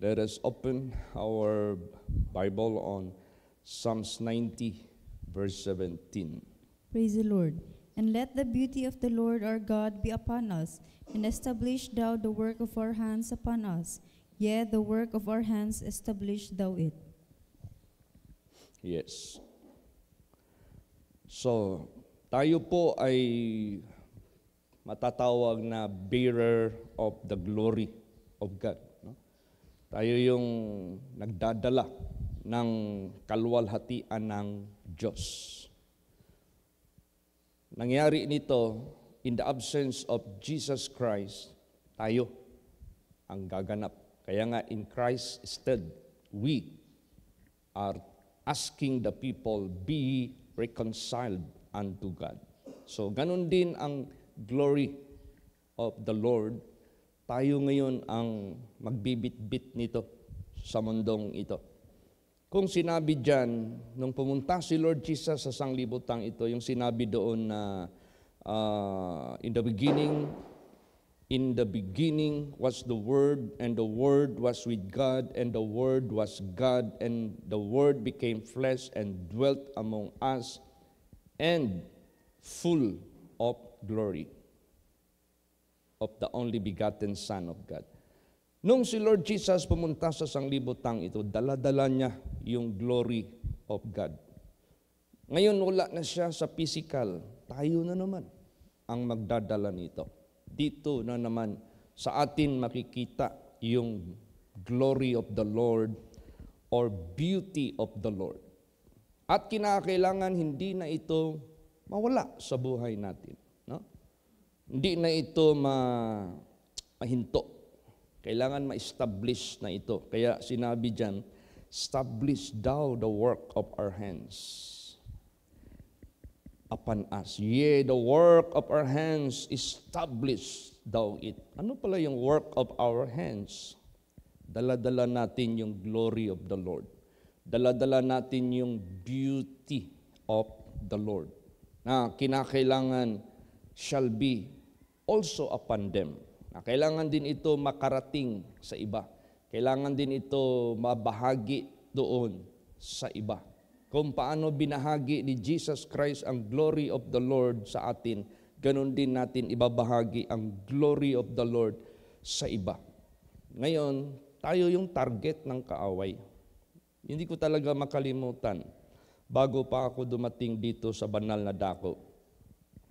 Let us open our Bible on Psalms 90, verse 17. Praise the Lord. And let the beauty of the Lord our God be upon us, and establish thou the work of our hands upon us. Yea, the work of our hands establish thou it. Yes. So, tayo po ay matatawag na bearer of the glory of God. No? Tayo yung nagdadala ng kaluwalhatian ng Diyos. Nangyari nito in the absence of Jesus Christ, tayo ang gaganap. Kaya nga in Christ instead, we are asking the people, be reconciled unto God. So ganun din ang glory of the Lord. Tayo ngayon ang magbibit-bit nito sa mundong ito. Kung sinabi dyan, nung pumunta si Lord Jesus sa sanglibutang ito, yung sinabi doon na in the beginning was the Word, and the Word was with God, and the Word was God, and the Word became flesh and dwelt among us, and full of glory of the only begotten Son of God. Nung si Lord Jesus pumunta sa sanglibutang ito, dala-dala niya yung glory of God. Ngayon wala na siya sa physical, tayo na naman ang magdadala nito. Dito na naman sa atin makikita yung glory of the Lord or beauty of the Lord. At kinakailangan hindi na ito mawala sa buhay natin. No? Hindi na ito mahinto. Kailangan ma-establish na ito. Kaya sinabi dyan, establish thou the work of our hands upon us. Yea, the work of our hands, establish thou it. Ano pala yung work of our hands? Dala-dala natin yung glory of the Lord. Dala-dala natin yung beauty of the Lord. Na kinakailangan shall be also upon them. Na kailangan din ito makarating sa iba. Kailangan din ito mabahagi doon sa iba. Kung paano binahagi ni Jesus Christ ang glory of the Lord sa atin, ganun din natin ibabahagi ang glory of the Lord sa iba. Ngayon, tayo yung target ng kaaway. Hindi ko talaga makalimutan, bago pa ako dumating dito sa banal na dako,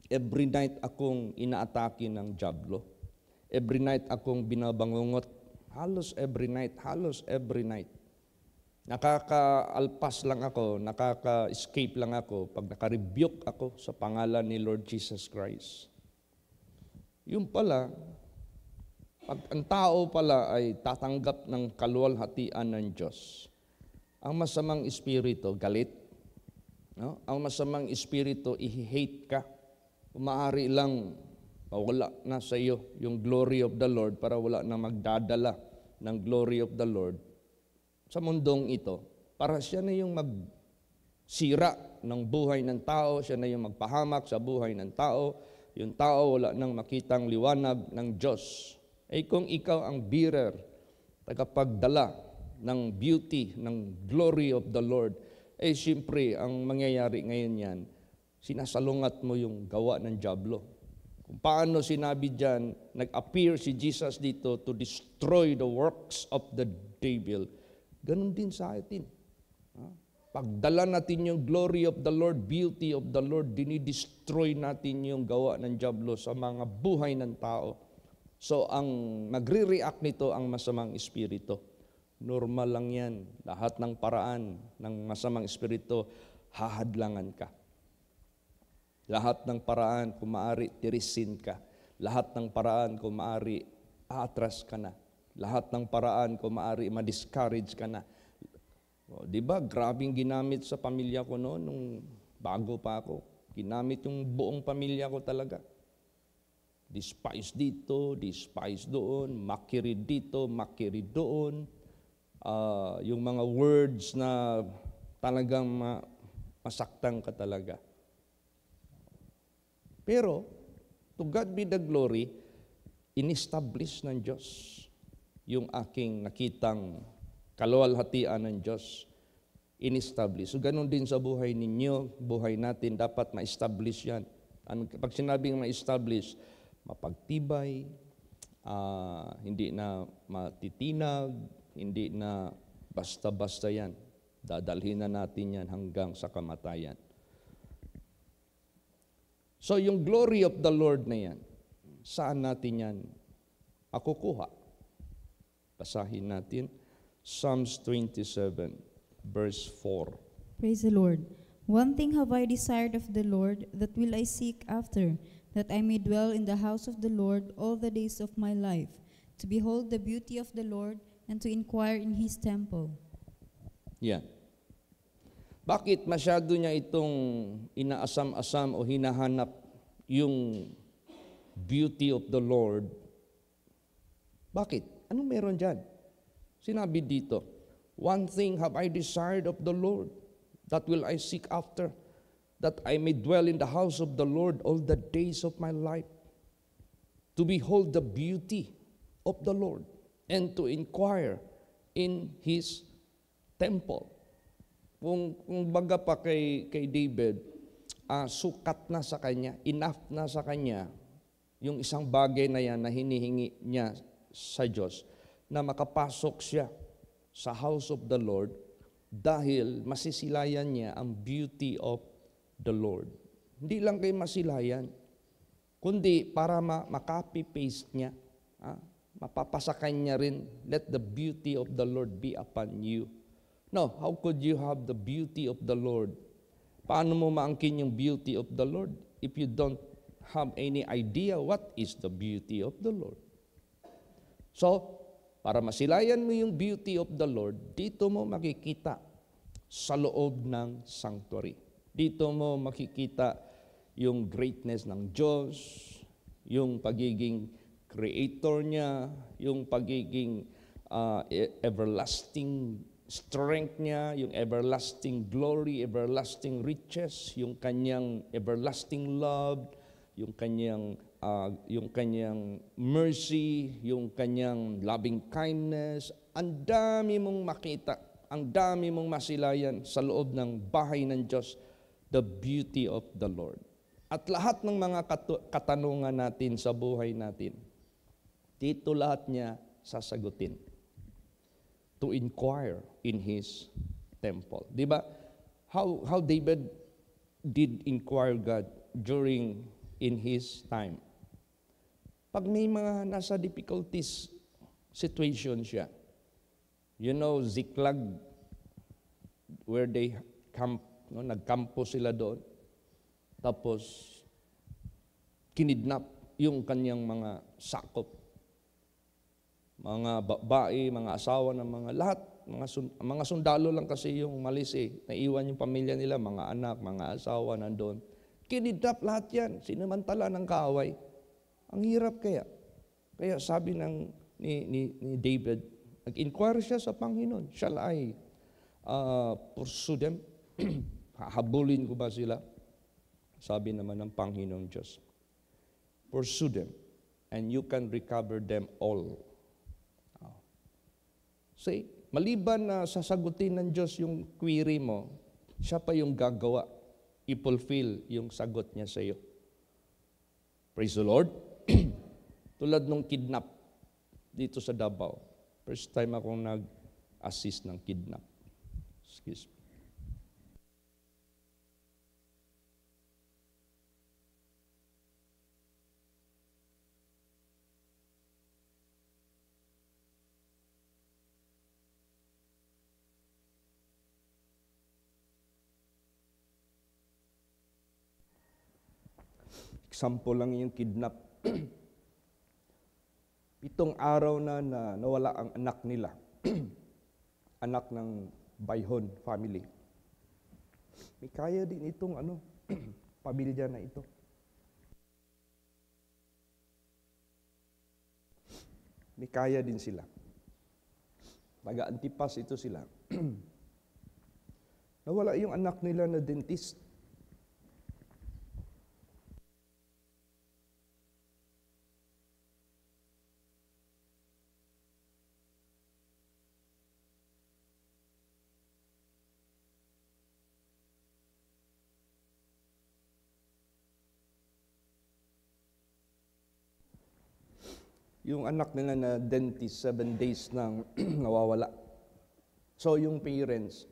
every night akong inaatake ng dyablo. Every night akong binabangungot. Halos every night. Nakaka-alpas lang ako, nakaka-escape lang ako pag naka-rebuke ako sa pangalan ni Lord Jesus Christ. Yung pala, pag ang tao pala ay tatanggap ng kaluwalhatian ng Diyos, ang masamang espiritu, galit. No? Ang masamang espiritu, i-hate ka. Maaari lang wala na sa iyo yung glory of the Lord para wala na magdadala ng glory of the Lord sa mundong ito. Para siya na yung magsira ng buhay ng tao, siya na yung magpahamak sa buhay ng tao, yung tao wala nang makitang liwanag ng Diyos. Eh kung ikaw ang bearer, tagapagdala ng beauty, ng glory of the Lord, eh siyempre ang mangyayari ngayon yan, sinasalungat mo yung gawa ng dyablo. Kung paano sinabi dyan, nag-appear si Jesus dito to destroy the works of the devil. Ganun din sa atin. Pagdala natin yung glory of the Lord, beauty of the Lord, dinidestroy natin yung gawa ng dyablo sa mga buhay ng tao. So ang magre-react nito ang masamang espiritu. Normal lang yan. Lahat ng paraan ng masamang espiritu, hahadlangan ka. Lahat ng paraan, kung maaari, tirisin ka. Lahat ng paraan, kung maaari, aatras ka na. Lahat ng paraan, kung maaari, ma-discourage ka na. O, diba, grabing ginamit sa pamilya ko noon, nung bago pa ako. Ginamit yung buong pamilya ko talaga. Despise dito, despise doon, makiri dito, makiri doon. Yung mga words na talagang masaktan ka talaga. Pero, to God be the glory, in-establish ng Diyos. yung aking nakitang kaluwalhatian ng Diyos in-establish. So ganun din sa buhay ninyo, buhay natin, dapat ma-establish yan. Pag sinabing ma-establish, mapagtibay, hindi na matitinag, hindi na basta-basta yan. Dadalhin na natin yan hanggang sa kamatayan. So yung glory of the Lord na yan, saan natin yan makukuha? Basahin natin, Psalms 27, verse 4. Praise the Lord. One thing have I desired of the Lord, that will I seek after, that I may dwell in the house of the Lord all the days of my life, to behold the beauty of the Lord, and to inquire in His temple. Yan. Bakit masyado niya itong inaasam-asam o hinahanap yung beauty of the Lord? Bakit? Anong meron dyan? Sinabi dito, one thing have I desired of the Lord, that will I seek after, that I may dwell in the house of the Lord all the days of my life, to behold the beauty of the Lord, and to inquire in His temple. Kung baga pa kay David, sukat na sa kanya, enough na sa kanya, yung isang bagay na yan na hinihingi niya sa Diyos, na makapasok siya sa house of the Lord dahil masisilayan niya ang beauty of the Lord. Hindi lang kayo masilayan, kundi para makopy-paste niya, mapapasakan niya rin, let the beauty of the Lord be upon you. No, how could you have the beauty of the Lord? Paano mo maangkin yung beauty of the Lord if you don't have any idea what is the beauty of the Lord? So, para masilayan mo yung beauty of the Lord, dito mo makikita sa loob ng sanctuary. Dito mo makikita yung greatness ng Diyos, yung pagiging creator niya, yung pagiging everlasting strength niya, yung everlasting glory, everlasting riches, yung kanyang everlasting love, yung kanyang mercy, yung kanyang loving kindness. Ang dami mong makita, ang dami mong masilayan sa loob ng bahay ng Diyos, the beauty of the Lord. At lahat ng mga katanungan natin sa buhay natin, dito lahat niya sasagutin. To inquire in His temple. Di ba? How David did inquire God in his time. Pag may mga nasa difficulties situation siya, you know, Ziklag, where they camp, no, nagkampo sila doon, tapos kinidnap yung kanyang mga sakop, mga babae, mga asawa ng mga lahat, mga sundalo lang kasi yung malis naiwan yung pamilya nila, mga anak, mga asawa nandoon. Kinidnap lahat yan, sinamantala ng kaaway. Ang hirap kaya. Kaya sabi ni David, nag-inquire siya sa Panginoon, shall I pursue them? Hahabulin ko ba sila? Sabi naman ng Panginoong Diyos, pursue them, and you can recover them all. See, maliban na sasagutin ng Diyos yung query mo, siya pa yung gagawa, i-fulfill yung sagot niya sa iyo. Praise the Lord. Tulad nung kidnap dito sa Davao. First time akong nag-assist ng kidnap. Excuse me. Example lang yung kidnap. 7 araw na nawala ang anak nila. Anak ng Bayhon family. May kaya din itong pamilya na ito. May kaya din sila. Taga-Antipas ito sila. Nawala yung anak nila na dentist. Yung anak nila na dentist, 7 days nang nawawala. So yung parents,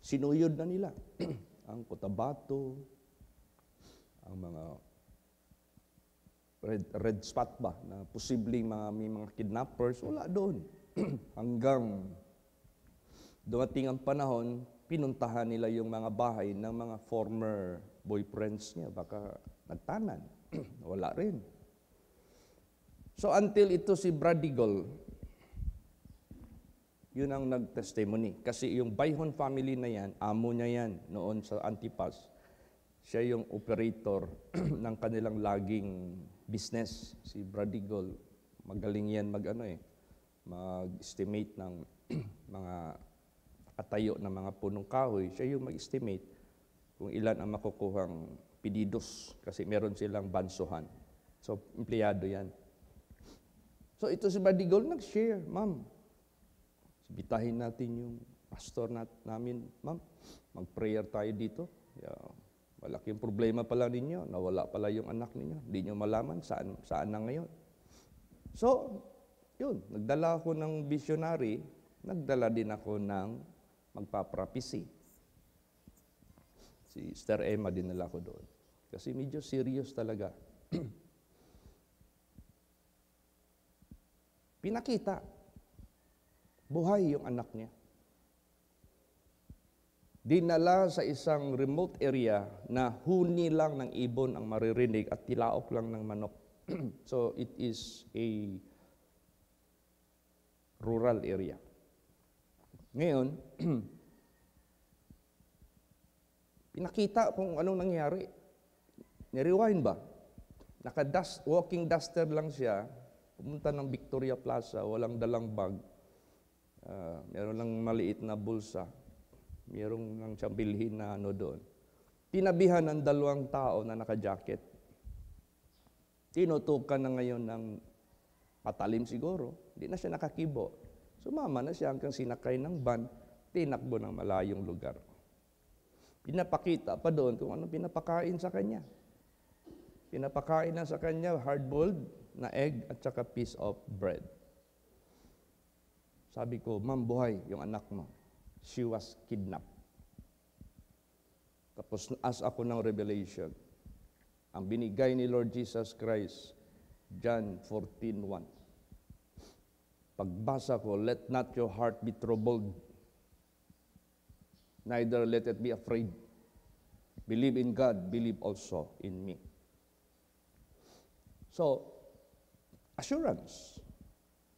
sinuyod na nila. Ang Cotabato, ang mga red spot ba, na posibleng may mga kidnappers, wala doon. Hanggang dumating ang panahon, pinuntahan nila yung mga bahay ng mga former boyfriends niya, baka nagtanan. Wala rin. So until ito si Bradigol, yun ang nag-testimony. Kasi yung Bayhon family na yan, amo niya yan noon sa Antipas. Siya yung operator ng kanilang laging business. Si Bradigol, magaling yan mag-estimate ng mga katayo ng mga punong kahoy. Siya yung mag-estimate kung ilan ang makukuhang pedidos kasi meron silang bansuhan. So, empleyado yan. So, ito si Bradigol nag-share, ma'am. Bitahin natin yung pastor namin, ma'am. Mag-prayer tayo dito. Malaking problema pala ninyo. Nawala pala yung anak ninyo. Hindi nyo malaman saan na ngayon. So, yun. Nagdala ako ng visionary. Nagdala din ako ng magpaprapisi. Si Sister Emma dinala ko doon. Kasi medyo serious talaga. Pinakita. Buhay yung anak niya. Dinala sa isang remote area na huni lang ng ibon ang maririnig at tilaok lang ng manok. So it is a rural area. Ngayon, pinakita kung anong nangyari. Nirewind ba? Walking duster lang siya, pumunta ng Victoria Plaza, walang dalang bag, meron lang maliit na bulsa, meron lang siyang bilhin na doon. Tinabihan ng 2 tao na naka-jacket. Tinutukan na ngayon ng patalim siguro, hindi na siya nakakibo. Sumama na siya hanggang sinakay ng van, tinakbo ng malayong lugar. Pinapakita pa doon kung anong pinapakain sa kanya. Pinapakain na sa kanya hard-boiled na egg at saka piece of bread. Sabi ko, ma'am, buhay yung anak mo. She was kidnapped. Tapos as ako ng revelation, ang binigay ni Lord Jesus Christ, John 14:1. Pagbasa ko, let not your heart be troubled, neither let it be afraid. Believe in God, believe also in me. So, assurance.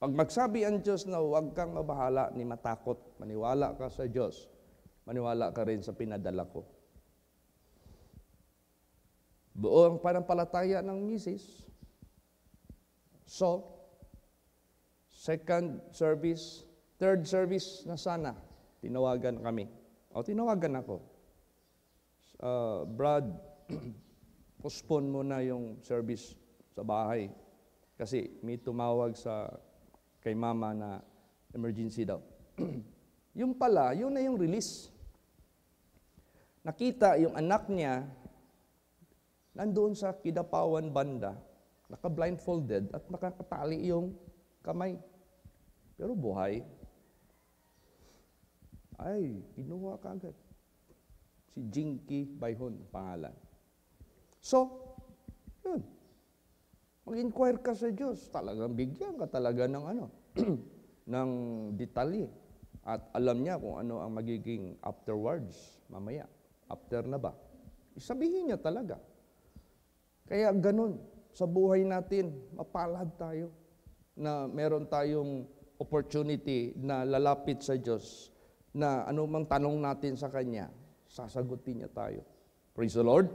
Pag magsabi ang Diyos na huwag kang mabahala ni matakot, maniwala ka sa Diyos, maniwala ka rin sa pinadala ko. Buo ang panampalataya ng misis. So, second service, third service na sana, tinawagan kami. Tinawagan ako. Brad, postpone mo na yung service sa bahay. Kasi may tumawag kay mama na emergency daw. Yung pala, yun na yung release. Nakita yung anak niya, nandoon sa Kidapawan banda, naka-blindfolded at nakakatali yung kamay. Pero buhay. Ay, kinuha ka agad. Si Jinky Bayhon, pangalan. So, yun. Mag-inquire ka sa Diyos. Talagang bigyan ka talaga ng ng detalye. At alam niya kung ano ang magiging afterwards, mamaya. After na ba? Isabihin niya talaga. Kaya ganun, sa buhay natin, mapalad tayo na meron tayong opportunity na lalapit sa Diyos na anumang tanong natin sa Kanya, sasagutin niya tayo. Praise the Lord.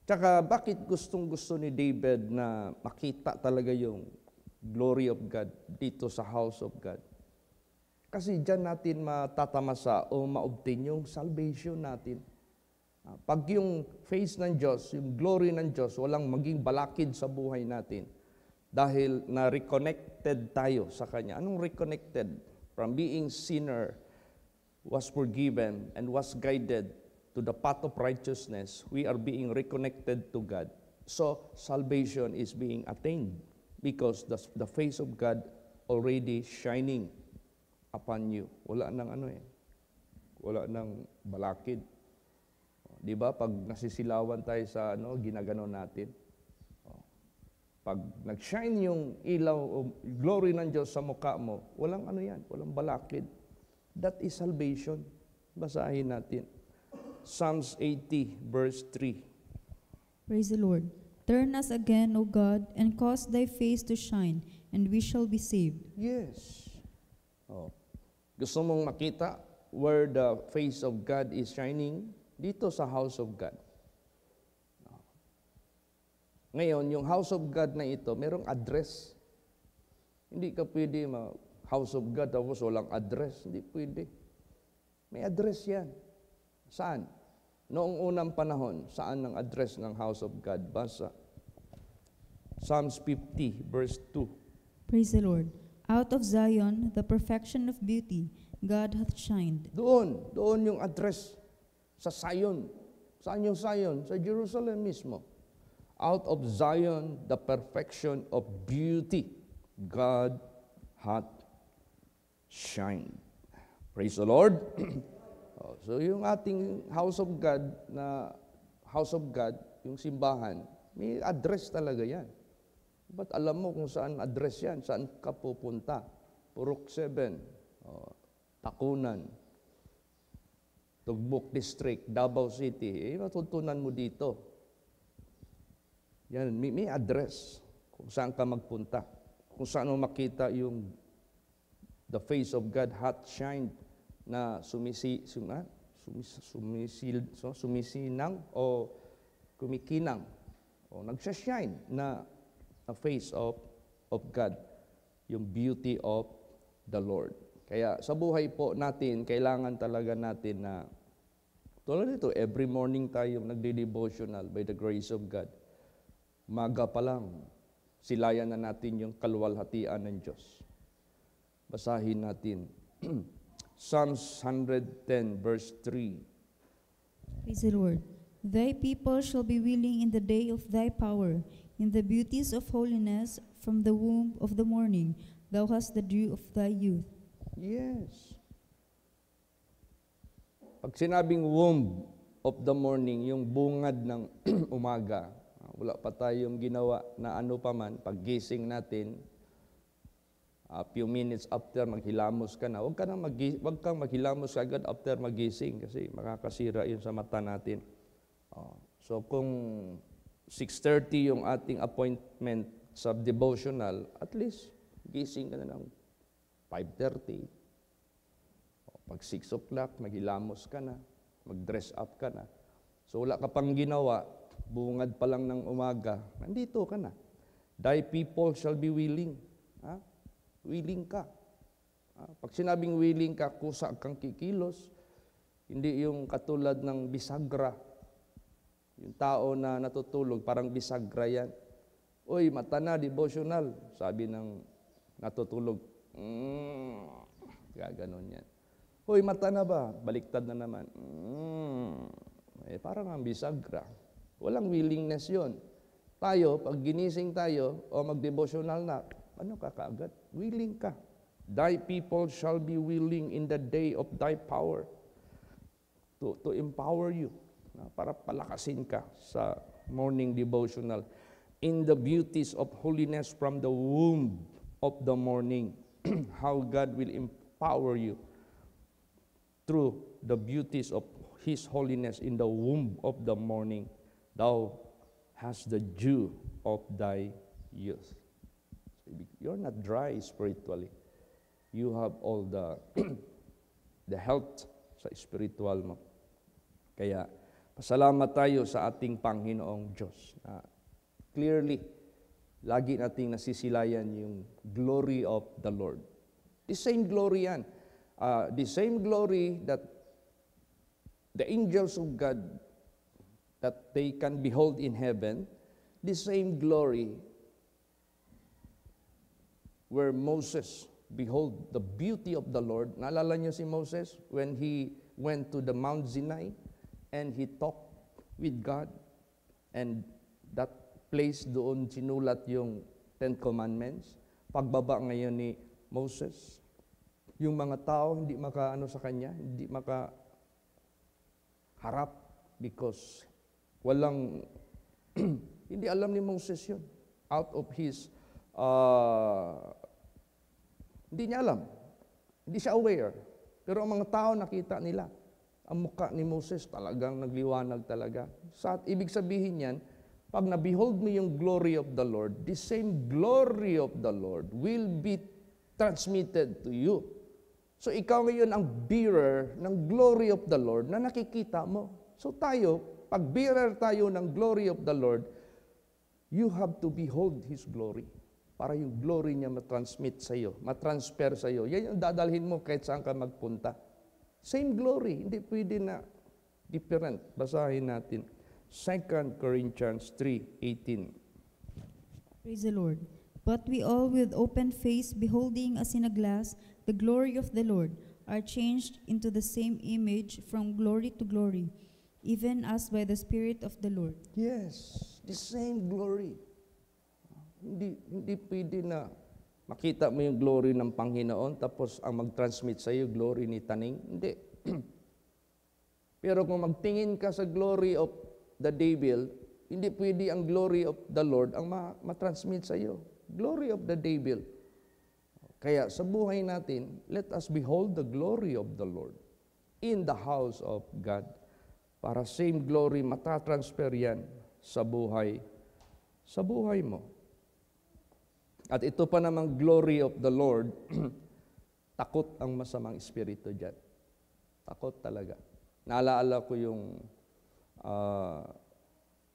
Tsaka bakit gustong-gusto ni David na makita talaga yung glory of God dito sa house of God? Kasi dyan natin matatamasa o ma-obtain yung salvation natin. Pag yung face ng Diyos, yung glory ng Diyos, walang maging balakid sa buhay natin dahil na-reconnected tayo sa Kanya. Anong reconnected? From being sinner, was forgiven, and was guided to the path of righteousness, we are being reconnected to God. So, salvation is being attained because the face of God already shining upon you. Wala nang wala nang balakid. Di ba? Pag nasisilawan tayo sa ginagano natin. Pag nag-shine yung ilaw o glory ng Diyos sa mukha mo, walang walang balakid. That is salvation. Basahin natin. Psalms 80, verse 3. Praise the Lord. Turn us again, O God, and cause thy face to shine, and we shall be saved. Yes. Gusto mong makita where the face of God is shining? Dito sa house of God. Ngayon, yung house of God na ito, merong address. Hindi ka pwede house of God tapos walang address. Hindi pwede. May address yan. Saan? Noong unang panahon, saan ang address ng house of God? Basa. Psalms 50, verse 2. Praise the Lord. Out of Zion, the perfection of beauty, God hath shined. Doon yung address. Sa Zion. Saan yung Zion? Sa Jerusalem mismo. Out of Zion, the perfection of beauty, God hath shined. Praise the Lord. So yung ating house of God, yung simbahan, may address talaga yan. Ba't alam mo kung saan address yan? Saan ka pupunta? Purok 7, Takunan, Tugbok District, Davao City. Matutunan mo dito. Yan, may address kung saan ka magpunta. Kung saan mo makita yung the face of God hath shined na sumisinang o kumikinang o nagsashine na a face of God, yung beauty of the Lord. Kaya sa buhay po natin, kailangan talaga natin na tulad nito, every morning tayo nagde-devotional by the grace of God. Maga pa lang, silayan na natin yung kaluwalhatian ng Diyos. Basahin natin. Psalms 110, verse 3. Praise the Lord. Thy people shall be willing in the day of thy power, in the beauties of holiness from the womb of the morning. Thou hast the dew of thy youth. Yes. Pag sinabing womb of the morning, yung bungad ng umaga, wala pa tayong ginawa na pa man, paggising natin, a few minutes after maghilamos ka na, huwag kang maghilamos agad after magising kasi makakasira yun sa mata natin. So kung 6:30 yung ating appointment sa devotional, at least gising ka na ng 5:30. Pag 6 o'clock, maghilamos ka na, mag-dress up ka na. So wala ka pang ginawa, bungad pa lang ng umaga, nandito ka na. Thy people shall be willing. Willing ka. Pag sinabing willing ka, kusa kang kikilos. Hindi yung katulad ng bisagra. Yung tao na natutulog, parang bisagra yan. Uy, mata na, devotional. Sabi ng natutulog. Gaganon yan. Uy, mata na ba? Baliktad na naman. Parang ang bisagra. Walang willingness yon. Tayo, pag ginising tayo o mag-devotional na, ano ka kaagad? Willing ka. Thy people shall be willing in the day of thy power to empower you, para palakasin ka sa morning devotional. In the beauties of holiness from the womb of the morning, how God will empower you through the beauties of His holiness in the womb of the morning. Thou hast the dew of thy youth. You're not dry spiritually. You have all the the health sa spiritual mo. Kaya, pasalamat tayo sa ating Panginoong Diyos. Clearly, lagi nating nasisilayan yung glory of the Lord. The same glory yan. The same glory that the angels of God that they can behold in heaven, the same glory where Moses behold the beauty of the Lord. Naalala niyo si Moses when he went to the Mount Sinai and he talked with God, and that place doon sinulat yung Ten Commandments. Pagbaba ngayon ni Moses, yung mga tao hindi makaano sa kanya, hindi makaharap because walang, hindi alam ni Moses yun. Out of his, hindi niya alam. Hindi siya aware. Pero ang mga tao nakita nila. Ang mukha ni Moses talagang nagliwanag talaga. Ibig sabihin yan, pag na-behold mo yung glory of the Lord, the same glory of the Lord will be transmitted to you. So ikaw ngayon ang bearer ng glory of the Lord na nakikita mo. So tayo, pag bearer tayo ng glory of the Lord, you have to behold His glory. Para yung glory niya matransmit sa iyo, matransfer sa iyo. Yan yung dadalhin mo kahit saan ka magpunta. Same glory, hindi pwede na different. Basahin natin. 2 Corinthians 3:18. Praise the Lord. But we all with open face, beholding as in a glass the glory of the Lord, are changed into the same image from glory to glory, even as by the Spirit of the Lord. Yes, the same glory. Hindi pwede na makita mo yung glory ng Panginoon tapos ang mag-transmit sa iyo glory ni Taning. Hindi. Pero kung magtingin ka sa glory of the devil, hindi pwede ang glory of the Lord ang matransmit sa iyo. Glory of the devil. Kaya sa buhay natin, let us behold the glory of the Lord in the house of God. Para same glory, matatransfer yan sa buhay mo. At ito pa namang glory of the Lord, takot ang masamang espiritu dyan. Takot talaga. Naalaala ko yung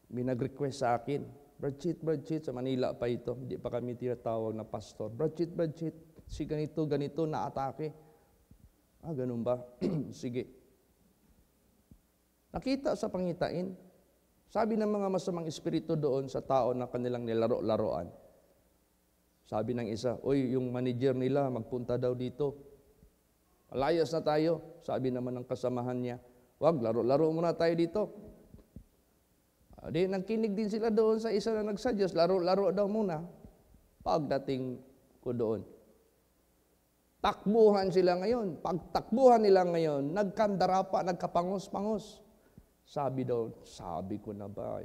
may nag-request sa akin, Brad Chit, sa Manila pa ito, hindi pa kami tinatawag na pastor. Brad Chit, si ganito, na-atake. Ganun ba? Sige. Nakita sa pangitain, sabi ng mga masamang espiritu doon sa tao na kanilang nilaro-laroan. Sabi ng isa, "Oy, yung manager nila, magpunta daw dito. Alayas na tayo." Sabi naman ng kasamahan niya, "Wag, laro-laro muna tayo dito." Di, nagkinig din sila doon sa isa na nagsuggest, laro-laro daw muna. Pagdating ko doon, takbuhan sila ngayon. Pagtakbuhan nila ngayon, nagkandara pa, nagkapangos-pangos. Sabi ko na ba,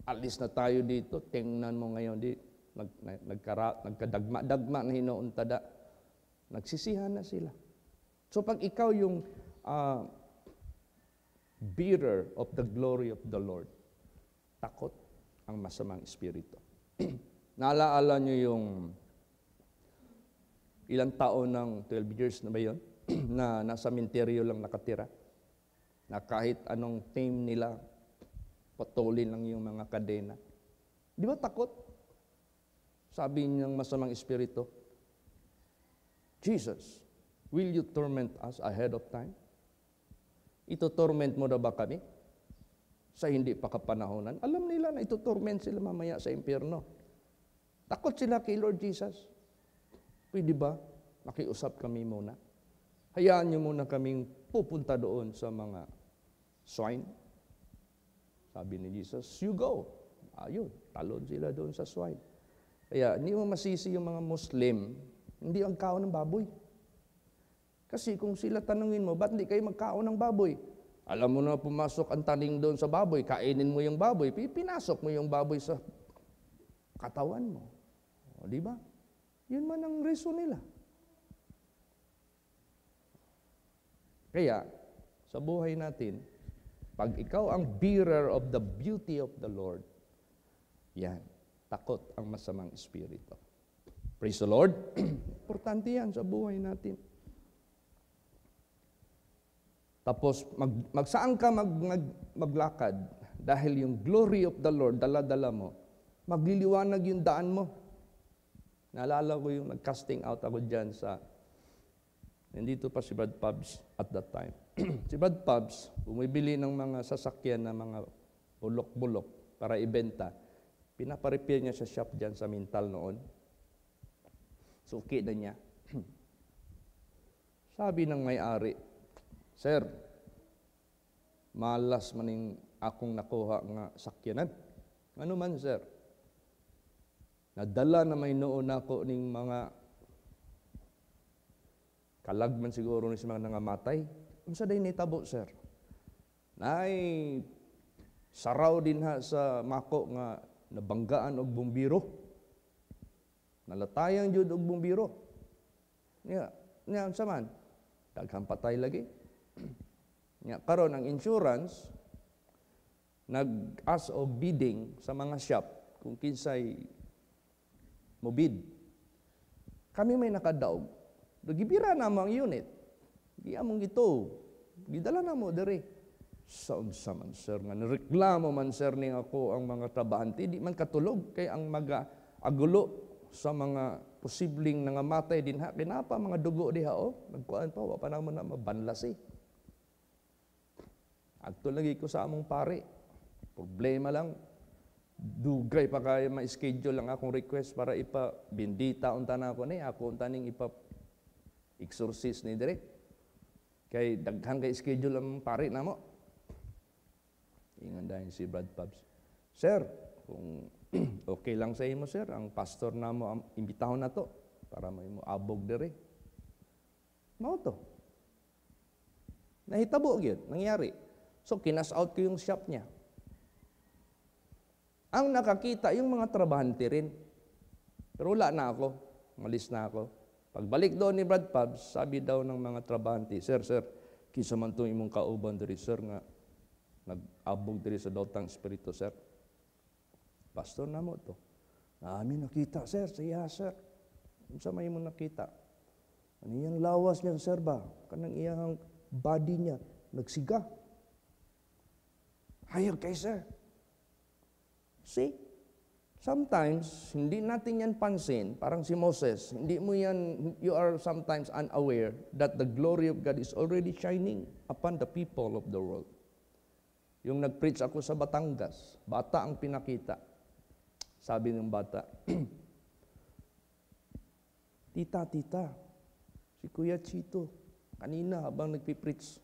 alis na tayo dito, tingnan mo ngayon, nagkadagma na hinuuntada. Nagsisihan na sila. So pag ikaw yung bearer of the glory of the Lord, takot ang masamang espiritu. Naalaala nyo yung ilang taon ng 12 years na ba yun? Na nasa menteryo lang nakatira. Na kahit anong team nila, patulin lang yung mga kadena. Di ba takot? Sabi ng masamang espiritu, "Jesus, will you torment us ahead of time?" Ito torment mo na ba kami? Sa hindi pa kapanahonan. Alam nila na ito-torment sila mamaya sa impyerno. Takot sila kay Lord Jesus. Pwede ba? Makiusap kami muna. Hayaan niyo muna kaming pupunta doon sa mga swine. Sabi ni Jesus, "You go." Ayun, talon sila doon sa swine. Kaya hindi mo masisi yung mga Muslim, hindi ang kaon ng baboy. Kasi kung sila tanungin mo, ba't hindi kayo magkaon ng baboy? Alam mo na pumasok ang taning doon sa baboy, kainin mo yung baboy, pinasok mo yung baboy sa katawan mo. O, di ba? Yun man ang reason nila. Kaya, sa buhay natin, pag ikaw ang bearer of the beauty of the Lord, yan, takot ang masamang espiritu. Praise the Lord. Importante yan sa buhay natin. Tapos, saan ka maglakad dahil yung glory of the Lord, dala-dala mo, magliliwanag yung daan mo. Naalala ko yung nag-casting out ako dyan nandito pa si Brad Pubs at that time. Si Brad Pubs, bumibili ng mga sasakyan na mga bulok-bulok para ibenta. Pinaparepair niya sa shop dyan sa Mintal noon. Suki na niya. Sabi ng may-ari, "Sir, malas maning akong nakuha nga sakyanan." "Ano man, sir?" Nadala na may noon ako ning mga kalagman siguro ni mga nangamatay. Unsa day nitabo, sir? Nay saraw din ha sa mako nga nabanggaan og bumbiro. Nalatayang jud og bumbiro. Nya unsa man? Daghang patay lagi. Nya karon ang insurance nag-ask og bidding sa mga shop kung kinsay mobid. Kami may nakadaog. Gibira na mo ang unit. Di among ito. Gidala na mo diri. Sa unsa man sir nga nireklamo man sir ning ako ang mga trabahante di man katulog kay ang mag-agulo sa mga posibleng nangamatay din ha kinapa mga dugo diha nagkuan pa wa pa namo na mabanlas Adto lagi ko sa among pare. Problema lang dugay pa kay ma-schedule lang akong request para ipa-bindita unta na ako ni ako unta ning ipa-exorcist ni dire. Kay daghang kay schedule ang pare namo. Ingon dahil si Brad Pubs. Sir, kung okay lang sa imo sir, ang pastor namo ang imbitahon na to para mo abog dire. Mao to. Nahitabo gyud, nangyari. So kinas out ko yung shop niya. Ang nakakita yung mga trabahante rin. Pero wala na ako. Malis na ako. Pagbalik doon ni Brad Pubs, sabi daw ng mga trabahante, Sir, kinsa man itong imong kauban diri, sir, nga nag-abog diri sa daotang espiritu, sir. Pastor na mo to. Namin nakita, sir, siya, sir. Unsa may mo nakita? Aniyang lawas niya, sir ba? Kanang iyang body niya, nagsiga. Hayag kay, sir. See? Sometimes, hindi natin yan pansin, parang si Moses, hindi mo yan, you are sometimes unaware that the glory of God is already shining upon the people of the world. Yung nag-preach ako sa Batangas, bata ang pinakita. Sabi ng bata, Tita, si Kuya Chito, kanina habang nagpipreach,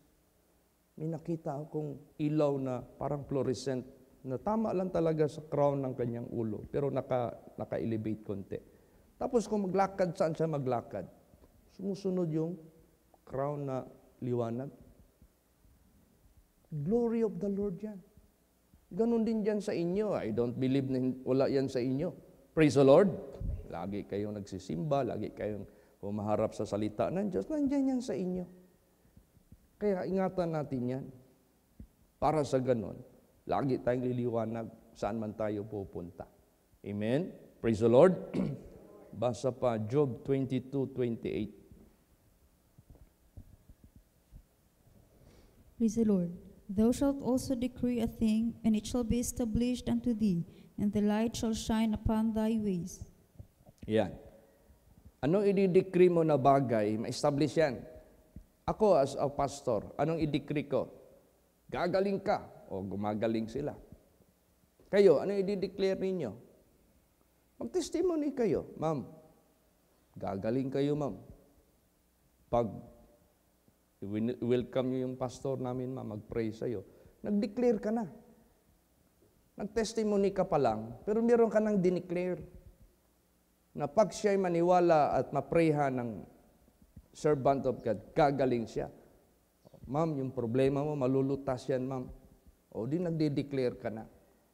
may nakita akong ilaw na parang fluorescent na tama lang talaga sa crown ng kanyang ulo, pero naka-elevate konti. Tapos kung maglakad, saan siya maglakad? Sumusunod yung crown na liwanag. Glory of the Lord yan. Ganon din dyan sa inyo. I don't believe na wala yan sa inyo. Praise the Lord. Lagi kayong nagsisimba, lagi kayong humaharap sa salita ng Diyos. Nandiyan yan sa inyo. Kaya ingatan natin yan. Para sa ganon, lagi tayong liliwanag saan man tayo pupunta. Amen? Praise the Lord. Basa pa, Job 22:28. Praise the Lord. Thou shalt also decree a thing, and it shall be established unto thee, and the light shall shine upon thy ways. Yan. Anong i-decree mo na bagay, ma-establish yan. Ako as a pastor, anong i-decree ko? Gagaling ka, o gumagaling sila. Kayo, anong i-declare ninyo? Mag-testimony kayo, ma'am. Gagaling kayo, ma'am. Pag welcome nyo yung pastor namin, ma'am, mag-pray sa'yo, nag-declare ka na. Nag-testimony ka pa lang, pero meron ka nang dineclare na pag siya'y maniwala at maprayhan ng servant of God, gagaling siya. Ma'am, yung problema mo, malulutas yan, ma'am. O di nagde-declare ka na.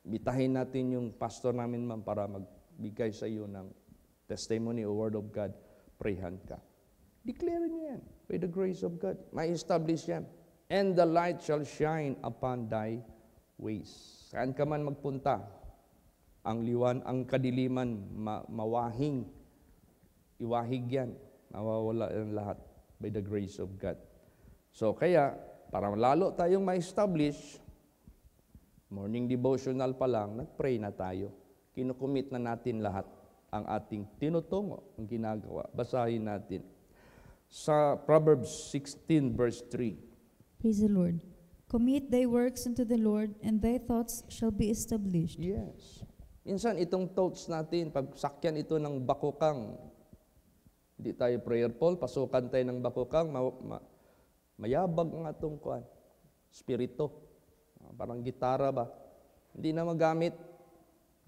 Bitahin natin yung pastor namin, ma'am, para magbigay sa iyo ng testimony o word of God. Prayhan ka. Declare niyo yan. By the grace of God. May establish yan. And the light shall shine upon thy ways. Saan ka man magpunta, ang kadiliman, mawahing, iwahig yan. Nawawala yan lahat by the grace of God. So kaya, para lalo tayong ma-establish, morning devotional pa lang, nag-pray na tayo. Kinukumit na natin lahat ang ating tinutungo, ang ginagawa. Basahin natin. Sa Proverbs 16 verse 3. Praise the Lord. Commit thy works unto the Lord, and thy thoughts shall be established. Yes. Minsan itong thoughts natin, pag sakyan ito ng bakukang, hindi tayo prayerful, pasukan tayo ng bakukang, mayabag ang atong kuan, spirito. Parang gitara ba? Hindi na magamit.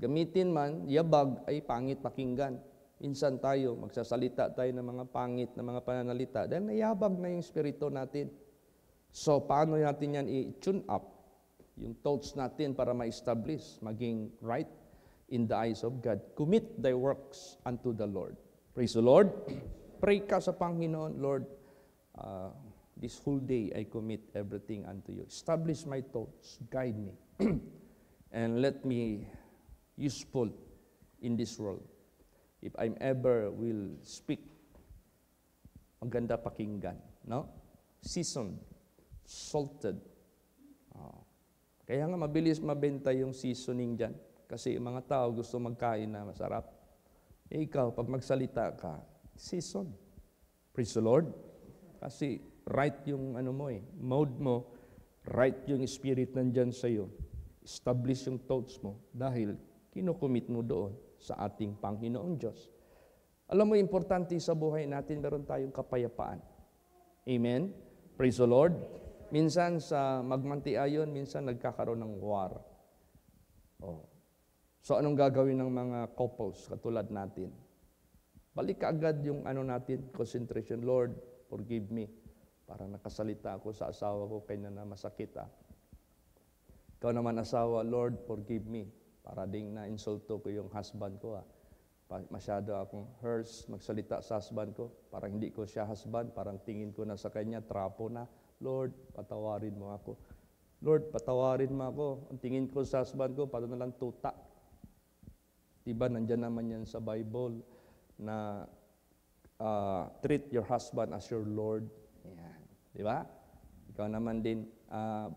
Gamitin man, yabag ay pangit pakinggan. Minsan tayo, magsasalita tayo ng mga pangit na mga pananalita dahil nayabag na yung spirito natin. So, paano natin yan i-tune up? Yung thoughts natin para ma-establish, maging right in the eyes of God. Commit thy works unto the Lord. Praise the Lord. Pray ka sa Panginoon, Lord, this whole day I commit everything unto you. Establish my thoughts, guide me, and let me useful in this world. If I'm ever will speak, maganda pakinggan, no? Seasoned, salted. Kaya nga mabilis mabenta yung seasoning dyan. Kasi yung mga tao gusto magkain na masarap. Ikaw, pag magsalita ka, season. Praise the Lord. Kasi right yung mode mo, right yung spirit nandyan sa'yo. Establish yung thoughts mo dahil kinukumit mo doon sa ating Panginoong Diyos. Alam mo, importante sa buhay natin, meron tayong kapayapaan. Amen? Praise the Lord. Minsan sa magmantiayon, minsan nagkakaroon ng war. So anong gagawin ng mga couples katulad natin? Balik ka agad yung natin, concentration. Lord, forgive me. Parang nakasalita ako sa asawa ko, kaya na masakit. Ikaw naman asawa, Lord, forgive me. Para ding na-insulto ko yung husband ko. Masyado akong hurts magsalita sa husband ko. Parang hindi ko siya husband. Parang tingin ko na sa kanya, trapo na. Lord, patawarin mo ako. Lord, patawarin mo ako. Ang tingin ko sa husband ko, parang nalang tuta. Diba, nandyan naman yan sa Bible na treat your husband as your Lord. Yan. Diba? Ikaw naman din,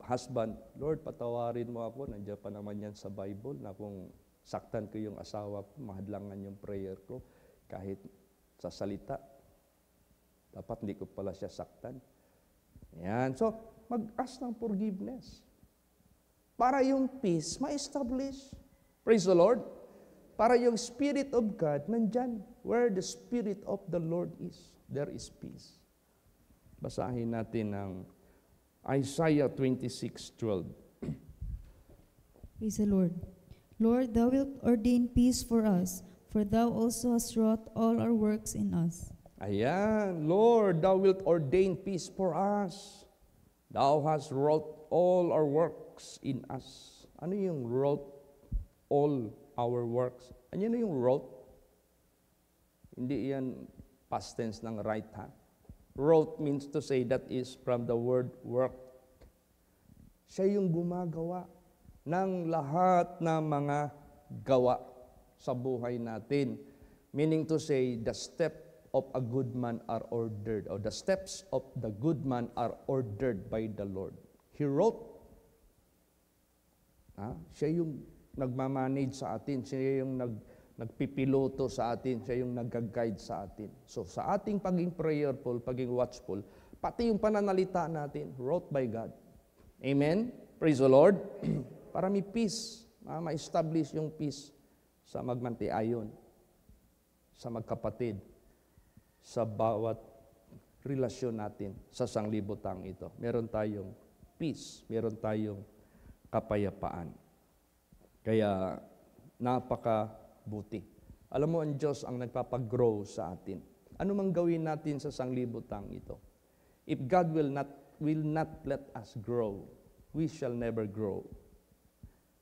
husband, Lord, patawarin mo ako. Nandiyan pa naman yan sa Bible na kung saktan ko yung asawa ko, mahadlangan yung prayer ko, kahit sa salita, dapat hindi ko pala siya saktan. Yan. So, mag-ask ng forgiveness. Para yung peace ma-establish. Praise the Lord. Para yung Spirit of God nandyan. Where the Spirit of the Lord is, there is peace. Basahin natin ang Isaiah 26:12. Praise the Lord. Lord, thou wilt ordain peace for us, for thou also hast wrought all our works in us. Ayan, Lord, thou wilt ordain peace for us. Thou hast wrought all our works in us. Ano yung wrought all our works? Ano yung wrought? Hindi yan past tense ng right hand. Wrought means to say that is from the word work. Siya yung gumagawa ng lahat ng mga gawa sa buhay natin. Meaning to say, the step of a good man are ordered, or the steps of the good man are ordered by the Lord. He wrote. Siya yung nagmamanage sa atin. Siya yung nagpipiloto sa atin. Siya yung nag-guide sa atin. So sa ating paging prayerful, paging watchful, pati yung pananalita natin, wrought by God. Amen? Praise the Lord. Para may peace, ma-establish yung peace sa magmantiayon, sa magkapatid, sa bawat relasyon natin sa sanglibutang ito. Meron tayong peace, meron tayong kapayapaan. Kaya napakabuti. Alam mo, ang Diyos ang nagpapag-grow sa atin. Ano mang gawin natin sa sanglibutang ito? If God will not let us grow, we shall never grow.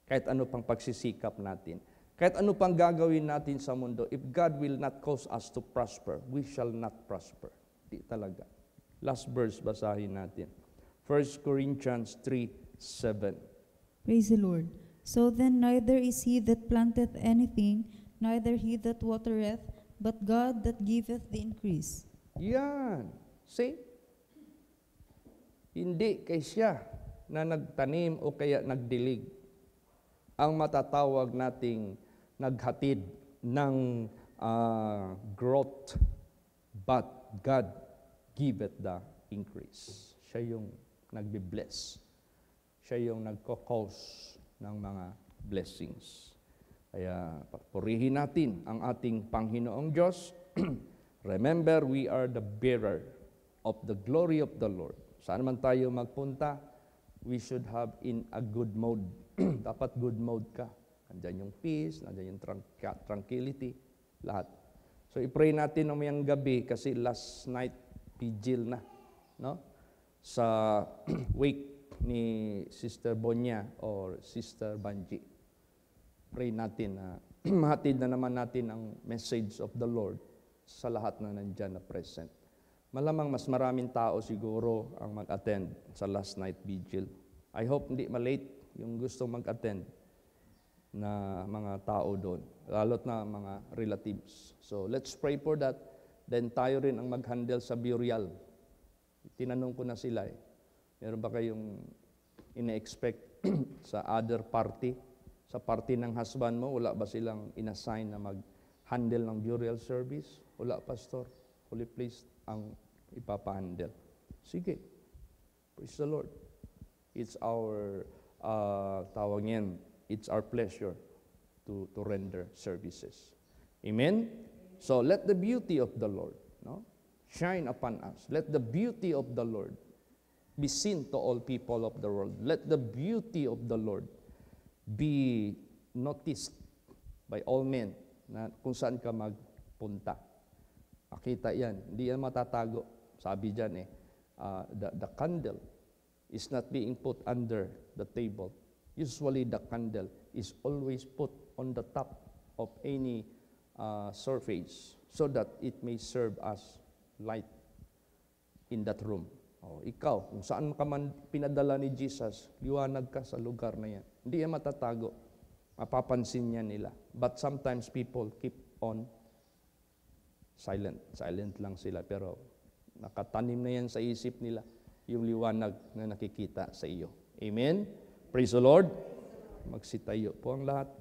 Kahit ano pang pagsisikap natin. Kahit ano pang gagawin natin sa mundo, if God will not cause us to prosper, we shall not prosper. Di talaga. Last verse, basahin natin. 1 Corinthians 3:7. Praise the Lord. So then neither is he that planteth anything, neither he that watereth, but God that giveth the increase. Yan. See? Hindi kay siya na nagtanim o kaya nagdilig. Ang matatawag nating naghatid ng growth, but God giveth the increase. Siya yung nagbi-bless. Siya yung nagko-cause ng mga blessings. Kaya purihin natin ang ating Panginoong Diyos. Remember, we are the bearer of the glory of the Lord. Saan man tayo magpunta, we should have in a good mode. Dapat good mode ka. Nandyan yung peace, nandyan yung tranquility, lahat. So i-pray natin mamayang gabi kasi last night vigil na, no? Sa wake ni Sister Bonya or Sister Banji. Pray natin na mahatid na naman natin ang message of the Lord sa lahat na nandyan na present. Malamang mas maraming tao siguro ang mag-attend sa last night vigil. I hope hindi malate yung gusto mag-attend na mga tao doon, lalo't na mga relatives. So let's pray for that. Then tayo rin ang mag-handle sa burial. Tinanong ko na sila meron ba kayong ina-expect sa other party? Sa party ng husband mo, wala ba silang inassign na mag-handle ng burial service? Wala, Pastor. Holy place ang ipapahandle. Sige. Praise the Lord. It's our, it's our pleasure to render services. Amen? So let the beauty of the Lord shine upon us. Let the beauty of the Lord be seen to all people of the world. Let the beauty of the Lord be noticed by all men na kung saan ka magpunta. Makita yan. Hindi yan matatago. Sabi dyan the candle is not being put under the table. Usually the candle is always put on the top of any surface so that it may serve as light in that room. Ikaw, kung saan ka man pinadala ni Jesus, liwanag ka sa lugar na yan. Hindi yan matatago. Mapapansin niya nila. But sometimes people keep on silent. Silent lang sila. Pero nakatanim na yan sa isip nila yung liwanag na nakikita sa iyo. Amen? Praise the Lord. Magsitayo po ang lahat.